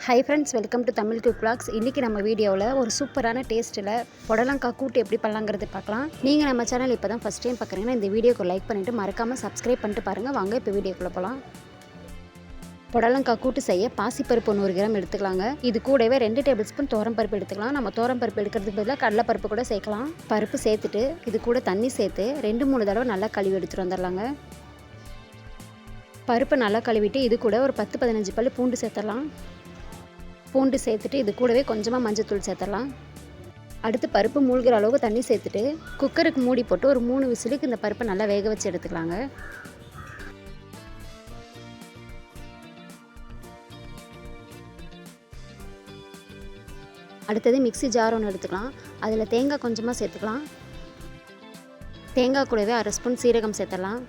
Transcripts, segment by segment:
Hi friends, welcome to Tamil cook vlogs. இன்றைக்கி நம்ம வீடியோவில் ஒரு சூப்பரான டேஸ்ட்டில் புடலங்காய் கூட்டு எப்படி பண்ணலாங்கிறது பார்க்கலாம். நீங்கள் நம்ம சேனல் இப்போ தான் ஃபஸ்ட் டைம் பார்க்குறீங்கன்னா இந்த வீடியோக்கு லைக் பண்ணிவிட்டு மறக்காமல் சப்ஸ்கிரைப் பண்ணிட்டு பாருங்கள். வாங்க இப்போ வீடியோக்குள்ளே போகலாம். புடலங்காய் கூட்டு செய்ய பாசிப்பருப்பு 100 கிராம் எடுத்துக்கலாங்க. இது கூடவே 2 டேபிள் ஸ்பூன் பருப்பு எடுத்துக்கலாம். நம்ம பருப்பு எடுக்கிறதுக்கு பதிலாக கடலைப்பருப்பு கூட சேர்க்கலாம். பருப்பு சேர்த்துட்டு இது கூட தண்ணி சேர்த்து 2-3 தடவை நல்லா கழுவி எடுத்துகிட்டு வந்துடலாங்க. பருப்பு நல்லா கழுவிட்டு இது கூட ஒரு 10-15 பல் பூண்டு சேர்த்துடலாம். பூண்டு சேர்த்துட்டு இது கூடவே கொஞ்சமாக மஞ்சத்தூள் சேர்த்துடலாம். அடுத்து பருப்பு மூழ்கிற அளவுக்கு தண்ணி சேர்த்துட்டு குக்கருக்கு மூடி போட்டு ஒரு 3 விசிலுக்கு இந்த பருப்பை நல்லா வேக வச்சு எடுத்துக்கலாங்க. அடுத்தது மிக்ஸி ஜார் ஒன்று எடுத்துக்கலாம். அதில் தேங்காய் கொஞ்சமாக சேர்த்துக்கலாம். தேங்காய் கூடவே 1/2 ஸ்பூன் சீரகம் சேர்த்துடலாம்.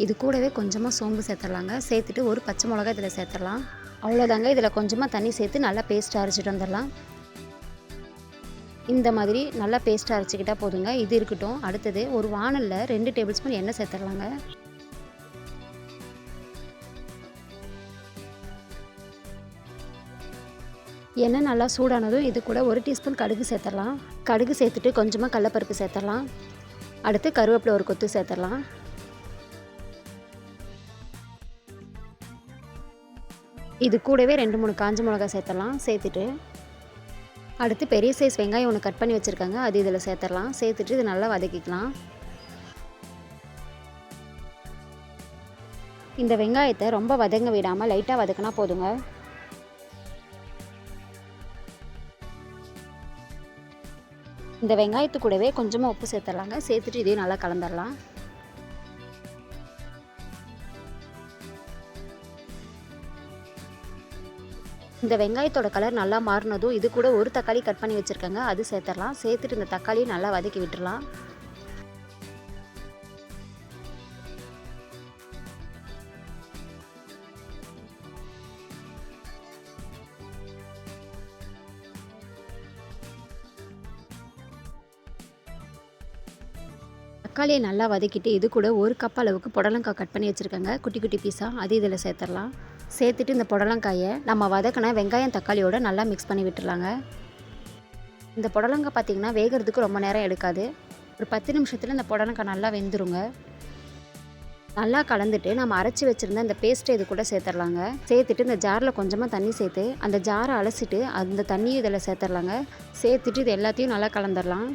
இது கூடவே கொஞ்சமாக சோம்பு சேர்த்துடலாங்க. சேர்த்துட்டு ஒரு பச்சை மிளகாய் இதில் சேர்த்துடலாம். அவ்வளோதாங்க. இதில் கொஞ்சமாக தண்ணி சேர்த்து நல்லா பேஸ்ட் அரைச்சிட்டு வந்துடலாம். இந்த மாதிரி நல்லா பேஸ்ட் அரைச்சிக்கிட்டால் போதுங்க. இது இருக்கட்டும். அடுத்தது ஒரு வானலில் 2 டேபிள் ஸ்பூன் எண்ணெய் சேர்த்துடலாங்க. எண்ணெய் நல்லா சூடானதும் இது கூட 1 டீஸ்பூன் கடுகு சேர்த்துடலாம். கடுகு சேர்த்துட்டு கொஞ்சமாக கடலைப்பருப்பு சேர்த்துடலாம். அடுத்து கருவேப்பிலை ஒரு கொத்து சேர்த்துடலாம். இது கூடவே 2-3 காஞ்ச மிளகாய் சேர்த்துடலாம். சேர்த்துட்டு அடுத்து பெரிய சைஸ் வெங்காயம் ஒன்று கட் பண்ணி வச்சுருக்காங்க, அது இதில் சேர்த்துடலாம். சேர்த்துட்டு இது நல்லா வதக்கிக்கலாம். இந்த வெங்காயத்தை ரொம்ப வதங்க விடாமல் லைட்டாக வதக்கினா போதுங்க. இந்த வெங்காயத்து கூடவே கொஞ்சமாக உப்பு சேர்த்துடலாங்க. சேர்த்துட்டு இதையும் நல்லா கலந்துடலாம். இந்த வெங்காயத்தோட கலர் நல்லா மாறினதும் இது கூட ஒரு தக்காளி கட் பண்ணி வச்சுருக்காங்க, அது சேர்த்துடலாம். சேர்த்துட்டு இந்த தக்காளியை நல்லா வதக்கி விட்டுடலாம். தக்காளியை நல்லா வதக்கிட்டு இது கூட 1 கப் அளவுக்கு புடலங்காய் கட் பண்ணி வச்சுருக்காங்க, குட்டி குட்டி பீஸாக, அது இதில் சேர்த்துடலாம். சேர்த்துட்டு இந்த புடலங்காயை நம்ம வதக்கின வெங்காயம் தக்காளியோடு நல்லா மிக்ஸ் பண்ணி விட்டுடலாங்க. இந்த புடலங்காய் பார்த்திங்கன்னா வேகிறதுக்கு ரொம்ப நேரம் எடுக்காது. ஒரு 10 நிமிஷத்தில் இந்த புடலங்காய் நல்லா வெந்துருங்க. நல்லா கலந்துட்டு நம்ம அரைச்சி வச்சுருந்த இந்த பேஸ்ட்டை இது கூட சேர்த்துடலாங்க. சேர்த்துட்டு இந்த ஜாரில் கொஞ்சமாக தண்ணி சேர்த்து அந்த ஜாரை அலசிட்டு அந்த தண்ணியும் இதில் சேர்த்துடலாங்க. சேர்த்துட்டு இது எல்லாத்தையும் நல்லா கலந்துடலாம்.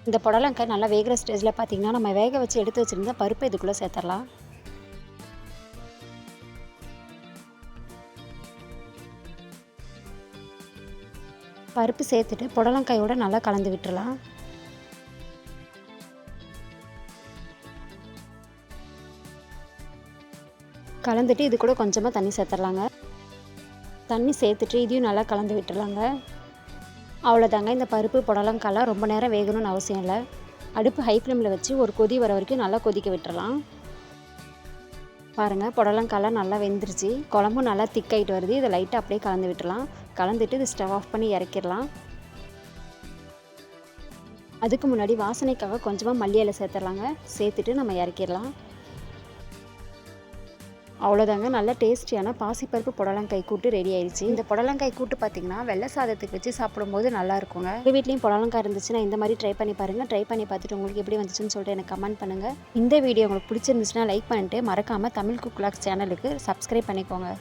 இந்த புடலங்காய் நல்லா வேகிற ஸ்டேஜில் பார்த்திங்கன்னா நம்ம வேக வச்சு எடுத்து வச்சுருந்த பருப்பு இதுக்குள்ளே சேர்த்துடலாம். பருப்பு சேர்த்துட்டு புடலங்காயோடு நல்லா கலந்து விட்டுடலாம். கலந்துட்டு இது கூட கொஞ்சமாக தண்ணி சேர்த்துடலாங்க. தண்ணி சேர்த்துட்டு இதையும் நல்லா கலந்து விட்டுடலாங்க. அவ்வளோதாங்க. இந்த பருப்பு புடலங்காய்லாம் ரொம்ப நேரம் வேகணும்னு அவசியம் இல்லை. அடுப்பு ஹை ஃப்ளேமில் வச்சு ஒரு கொதி வர வரைக்கும் நல்லா கொதிக்க விட்டுறலாம். பாருங்கள், புடலங்காய்லாம் நல்லா வெந்துருச்சு. குழம்பும் நல்லா திக்காயிட்டு வருது. இதை லைட்டாக அப்படியே கலந்து விட்டுறலாம். கலந்துட்டு இது ஸ்டவ் ஆஃப் பண்ணி இறக்கிடலாம். அதுக்கு முன்னாடி வாசனைக்காக கொஞ்சமாக மல்லி இலை சேர்த்துடலாங்க. சேர்த்துட்டு நம்ம இறக்கிடலாம். அவ்வளோதாங்க. நல்ல டேஸ்டியான பாசிப்பருப்பு புடலங்காய் கூட்டு ரெடி ஆயிடுச்சு. இந்த புடலங்காய் கூட்டு பார்த்திங்கன்னா வெள்ளை சாதத்துக்கு வச்சு சாப்பிடும்போது நல்லா இருக்குங்க. உங்கள் வீட்லேயும் புடலங்காய் இருந்துச்சுன்னா இந்த மாதிரி ட்ரை பண்ணி பாருங்கள். ட்ரை பண்ணி பார்த்துட்டு உங்களுக்கு எப்படி வந்துச்சுன்னு சொல்லிட்டு எனக்கு கமெண்ட் பண்ணுங்கள். இந்த வீடியோ உங்களுக்கு பிடிச்சிருந்துச்சுன்னா லைக் பண்ணிட்டு மறக்காமல் தமிழ் குக் விளாக்ஸ் சேனலுக்கு சப்ஸ்கிரைப் பண்ணிக்கோங்க.